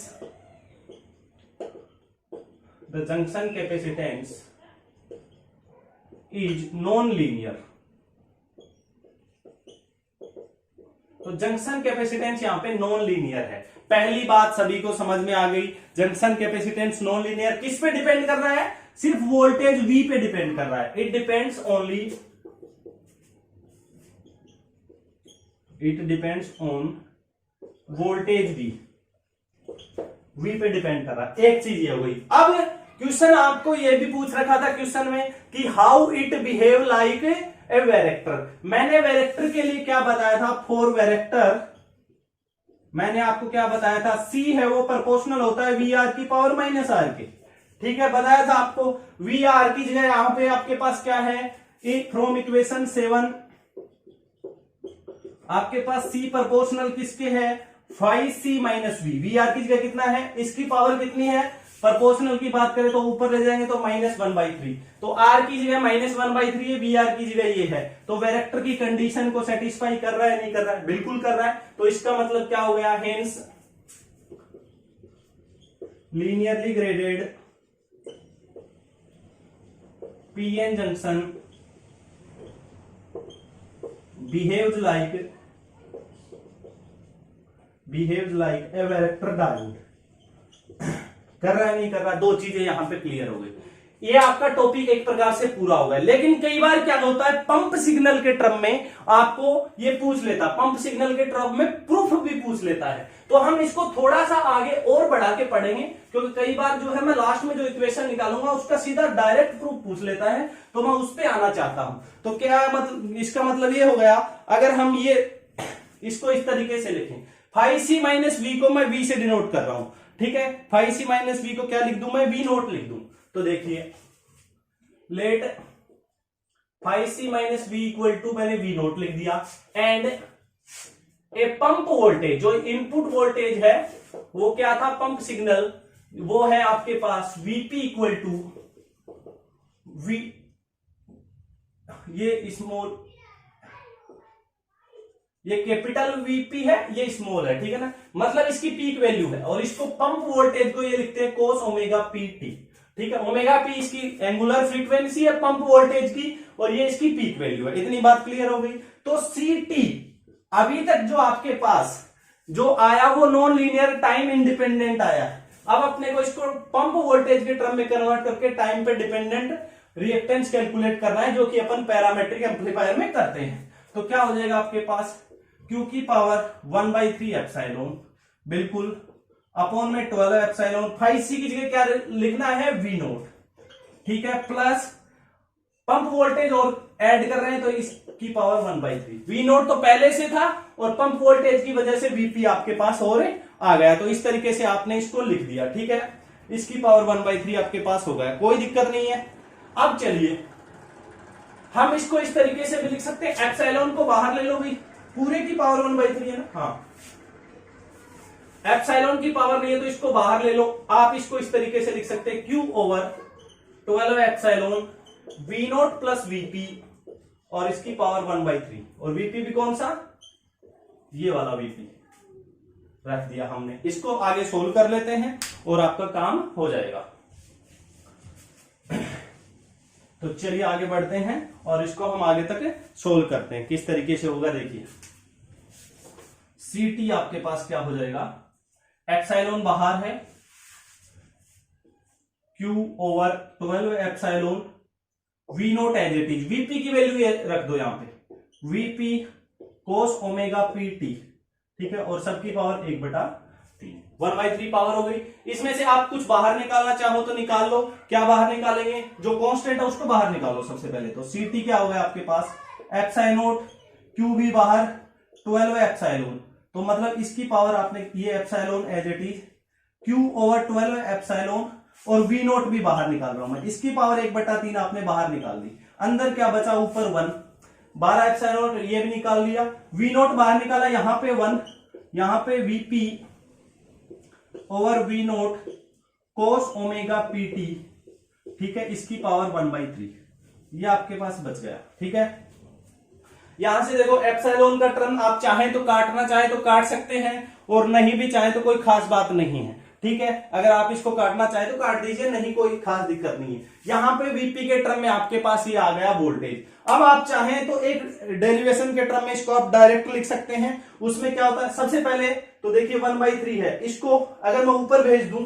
Speaker 1: is non-linear। तो जंक्शन कैपेसिटेंस यहां पे नॉन लीनियर है। पहली बात सभी को समझ में आ गई, जंक्शन कैपेसिटेंस नॉन लीनियर किस पे डिपेंड कर रहा है, सिर्फ वोल्टेज V पे डिपेंड कर रहा है। It depends on voltage V पे डिपेंड कर रहा है। एक चीज ये हो गई। अब क्वेश्चन आपको ये भी पूछ रखा था क्वेश्चन में कि how it behave like a varactor. मैंने वेरेक्टर के लिए क्या बताया था, फॉर वेरेक्टर मैंने आपको क्या बताया था, C है वो प्रोपोर्शनल होता है VR की पावर माइनस R के, ठीक है, बताया था आपको। VR की जगह यहां पे आपके पास क्या है, फ्रॉम इक्वेशन 7 आपके पास C प्रोपोर्शनल किसके है 5c माइनस V। VR की जगह कितना है, इसकी पावर कितनी है, प्रोपोर्शनल की बात करें तो ऊपर ले जाएंगे तो -1/3, तो R की जगह -1/3 है, VR की जगह ये है। तो वेरेक्टर की कंडीशन को सेटिस्फाई कर रहा है, नहीं कर रहा है, बिल्कुल कर रहा है। तो इसका मतलब क्या हो गया, hence linearly graded PN junction behaves like a vector diode। कर रहा है नहीं कर रहा, दो चीजें यहां पे क्लियर हो गई। ये आपका टॉपिक एक प्रकार से पूरा हो गया। लेकिन कई बार क्या होता है, पंप सिग्नल के टर्म में आपको ये पूछ लेता, पंप सिग्नल के टर्म में प्रूफ भी पूछ लेता है। तो हम इसको थोड़ा सा आगे और बढ़ा के पढ़ेंगे, क्योंकि कई बार जो है मैं लास्ट में जो इक्वेशन निकालूंगा उसका सीधा डायरेक्ट प्रूफ पूछ लेता है, तो मैं उस पर आना चाहता हूं। तो क्या मतलब, इसका मतलब ये हो गया, अगर हम ये इसको इस तरीके से लिखें, फाइव सी माइनस वी को मैं वी से डिनोट कर रहा हूं, ठीक है। फाइव सी माइनस वी को क्या लिख दूं मैं, वी नोट लिख दूं। तो देखिए, let five C minus V equal to, मैंने वी नोट लिख दिया, एंड ए पंप वोल्टेज, जो इनपुट वोल्टेज है वो क्या था, पंप सिग्नल, वो है आपके पास वीपी इक्वल टू वी, ये स्मॉल, ये कैपिटल वीपी है, ये स्मॉल है, ठीक है ना। मतलब इसकी पीक वैल्यू है, और इसको पंप वोल्टेज को ये लिखते हैं कोस ओमेगा पी टी, ठीक है। ओमेगा पी इसकी एंगुलर फ्रीक्वेंसी है पंप वोल्टेज की, और ये इसकी पीक वैल्यू है। इतनी बात क्लियर हो गई। तो सी टी अभी तक जो आपके पास जो आया वो नॉन लीनियर टाइम इंडिपेंडेंट आया। अब अपने को इसको पंप वोल्टेज के टर्म में कन्वर्ट करके टाइम पे डिपेंडेंट रिएक्टेंस कैलकुलेट करना है, जो कि अपन पैरामेट्रिक एम्पलीफायर में करते हैं। तो क्या हो जाएगा आपके पास, Q की पावर 1/3 एप्सिलॉन, बिल्कुल, अपॉन में 12 एप्सिलॉन, 5C की जगह क्या लिखना है, V नोट, ठीक है, प्लस पंप वोल्टेज और ऐड कर रहे हैं तो इसकी पावर 1/3। V नोट तो पहले से था, और पंप वोल्टेज की वजह से VP आपके पास और आ गया, तो इस तरीके से आपने इसको लिख दिया, ठीक है। इसकी पावर 1/3 आपके पास हो गया, कोई दिक्कत नहीं है। अब चलिए हम इसको इस तरीके से भी लिख सकते हैं, एप्सिलॉन को बाहर ले लो भाई, पूरे की पावर 1/3 है ना, हाँ, एप्सिलॉन की पावर नहीं है तो इसको बाहर ले लो। आप इसको इस तरीके से लिख सकते हैं, Q over 12 epsilon V note plus VP, और इसकी पावर 1/3, और VP भी कौन सा, ये वाला VP रख दिया हमने। इसको आगे सोल्व कर लेते हैं और आपका काम हो जाएगा। तो चलिए आगे बढ़ते हैं और इसको हम आगे तक सोल्व करते हैं, किस तरीके से होगा देखिए। CT आपके पास क्या हो जाएगा, एप्सिलॉन बाहर है, Q over 12 epsilon V naught as it is, VP की वैल्यू रख दो यहां पे, VP cos omega P T, ठीक है, और सबकी पावर 1/3, 1/3 पावर हो गई। इसमें से आप कुछ बाहर निकालना चाहो तो निकाल लो। क्या बाहर निकालेंगे, जो कांस्टेंट है उसको बाहर निकालो सबसे पहले। तो CT क्या हो गया आपके पास, एप्सिलॉन, QB बाहर 12 एप्सिलॉन, तो मतलब इसकी पावर आपने ये epsilon as it is, Q over 12 epsilon, और V नोट भी बाहर निकाल रहा हूं मैं, इसकी पावर 1/3 आपने बाहर निकाल दी। अंदर क्या बचा, ऊपर 1, 12 एप्सिलॉन ये भी निकाल लिया, V नोट बाहर निकाला, यहां पे 1, यहां पे VP ओवर V नोट कोस ओमेगा पी टी, ठीक है, इसकी पावर 1/3, ये आपके पास बच गया, ठीक है। यहां से देखो एप्सिलॉन का टर्म आप चाहें तो काटना चाहे तो काट सकते हैं, और नहीं भी चाहे तो कोई खास बात नहीं है, ठीक है। अगर आप इसको काटना चाहे तो काट दीजिए, नहीं कोई खास दिक्कत नहीं है। यहां पे VP के टर्म में आपके पास ये आ गया वोल्टेज। अब आप चाहें तो एक डेरिवेशन के टर्म में इसको आप डायरेक्ट लिख सकते हैं। उसमें क्या होता है, सबसे पहले तो देखिए 1/3 है, इसको अगर मैं ऊपर भेज दूं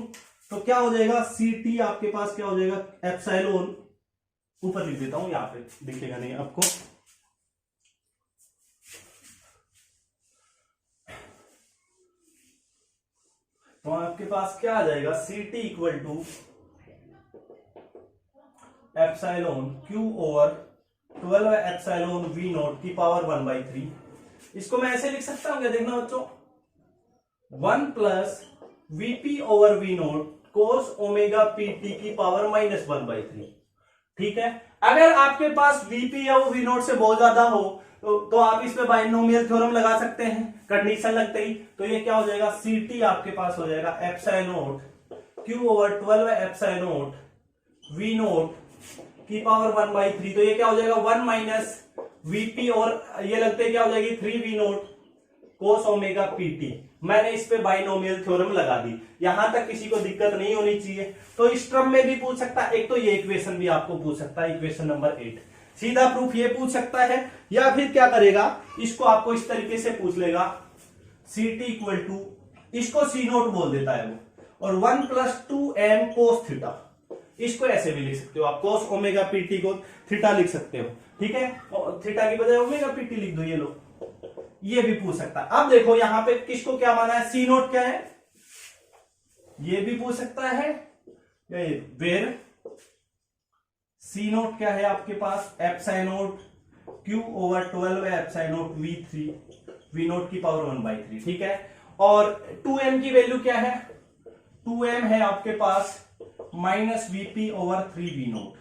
Speaker 1: तो क्या हो जाएगा, CT आपके पास क्या हो जाएगा, एप्सिलॉन, ऊपर लिख देता हूं, यहां पे दिखेगा नहीं आपको, तो आपके पास क्या आ जाएगा, CT equal to epsilon Q over 12 epsilon V naught की पावर 1/3। इसको मैं ऐसे लिख सकता हूं क्या, देखना बच्चों, 1 plus VP over V note कोस ओमेगा PT की पावर -1/3, ठीक है। अगर आपके पास VP या वो V नोट से बहुत ज्यादा हो तो आप इस पे बाइनोमियल थ्योरम लगा सकते हैं, कंडीशन लगते ही। तो ये क्या हो जाएगा, CT आपके पास हो जाएगा epsilon Q over 12 epsilon V naught की पावर 1/3, तो ये क्या हो जाएगा, 1 माइनस VP, और ये लगते क्या हो जाएगी 3V नोट कोस ओमेगा PT, मैंने इस पे बाइनोमियल थ्योरम लगा दी। यहां तक किसी को दिक्कत नहीं होनी चाहिए। तो इस टर्म में भी पूछ सकता है, एक तो ये इक्वेशन भी आपको पूछ सकता है, इक्वेशन नंबर 8 सीधा प्रूफ ये पूछ सकता है, या फिर क्या करेगा, इसको आपको इस तरीके से पूछ लेगा, सी टी इक्वल टू, इसको सी नोट बोल देता है वो, और 1 + 2m cos थीटा, इसको ऐसे भी लिख सकते हो आप, cos ओमेगा पीटी को थीटा लिख सकते हो, ठीक है, और थीटा की बजाय ओमेगा पीटी लिख दो, ये लो, ये भी पूछ सकता है। अब देखो यहां पे किसको क्या माना है, सी नोट क्या है, ये भी पूछ सकता है, वेर सी नोट क्या है आपके पास, एप्सिलॉन Q/12 है, एप्सिलॉन V3 V नोट की पावर 1/3, ठीक है। और 2m की वैल्यू क्या है, 2m है आपके पास -VP/3 V नोट,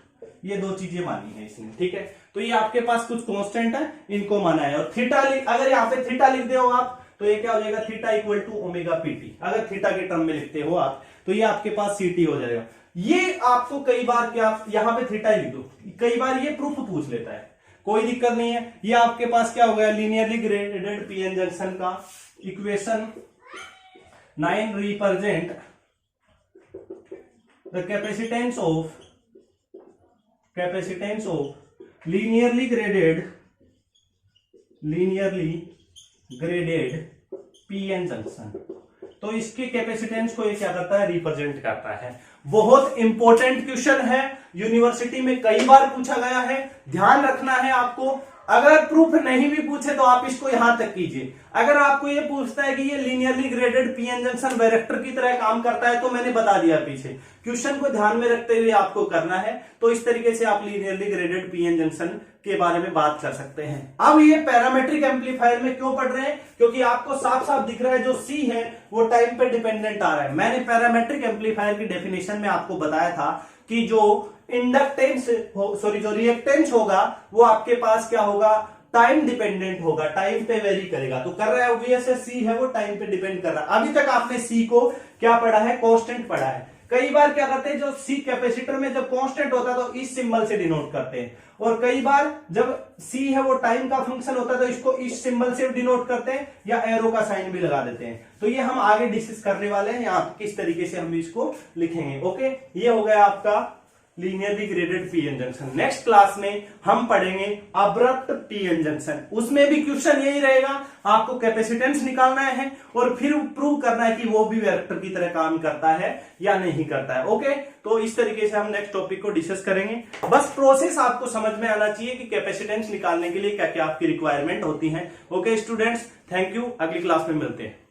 Speaker 1: ये दो चीजें मानी है इसने, ठीक है। तो ये आपके पास कुछ कांस्टेंट है, इनको माना है। और थीटा, अगर यहाँ पे थीटा लिख दे हो आप, तो ये क्या हो जाएगा, theta equal to omega PT, अगर थीटा के टर्म में लिखते हो आप, तो ये आपके पास सीटी हो जाएगा। ये आपको कई बार क्या, यहां पे थीटा लिख दो, कई बार ये प्रूफ पूछ लेता है, कोई दिक्कत नहीं है। ये आपके पास क्या हो गया, लीनियरली ग्रेडेड पीएन जंक्शन का equation 9 represent the capacitance of linearly graded PN junction. तो इसके कैपेसिटेंस को ये क्या करता है, रिप्रेजेंट करता है। बहुत इंपॉर्टेंट क्वेश्चन है, यूनिवर्सिटी में कई बार पूछा गया है, ध्यान रखना है आपको। अगर प्रूफ नहीं भी पूछे तो आप इसको यहां तक कीजिए। अगर आपको ये पूछता है कि ये linearly graded PN junction vector की तरह काम करता है, तो मैंने बता दिया पीछे, क्वेश्चन को ध्यान में रखते हुए आपको करना है। तो इस तरीके से आप लीनियरली ग्रेडेड पीएन जंक्शन के बारे में बात कर सकते हैं। अब ये पैरामेट्रिक एम्पलीफायर में क्यों पढ़ रहे हैं, क्योंकि आपको साफ साफ दिख रहा है जो सी है वो टाइम पे डिपेंडेंट आ रहा है। मैंने पैरामेट्रिक एम्पलीफायर की डेफिनेशन में आपको बताया था कि जो जो रिएक्टेंस होगा वो आपके पास क्या होगा, टाइम डिपेंडेंट होगा, टाइम पे वेरी करेगा। तो कर रहा है ऑब्वियस है, सी है वो टाइम पे डिपेंड कर रहा है। अभी तक आपने सी को क्या पढ़ा है, कांस्टेंट पढ़ा है। कई बार क्या करते हैं, जो सी कैपेसिटर में जब कांस्टेंट होता है तो इस सिंबल से डिनोट करते हैं, और कई बार जब सी है वो टाइम का फंक्शन होता है तो इसको इस सिंबल से डिनोट करते हैं, या एरो का साइन भी लगा देते हैं। तो ये हम आगे डिस्कस करने वाले हैं, यहाँ किस तरीके से हम इसको लिखेंगे। ओके, ये हो गया आपका linearly graded PN junction. Next class में हम पढ़ेंगे अब्रप्ट पीएन जंक्शन। उसमें भी क्वेश्चन यही रहेगा, आपको कैपेसिटेंस निकालना है और फिर प्रूव करना है कि वो भी वेक्टर की तरह काम करता है या नहीं करता है। ओके, तो इस तरीके से हम नेक्स्ट टॉपिक को डिस्कस करेंगे। बस प्रोसेस आपको समझ में आना चाहिए कि कैपेसिटेंस निकालने के लिए क्या क्या आपकी रिक्वायरमेंट होती है। ओके स्टूडेंट्स, थैंक यू, अगली क्लास में मिलते हैं।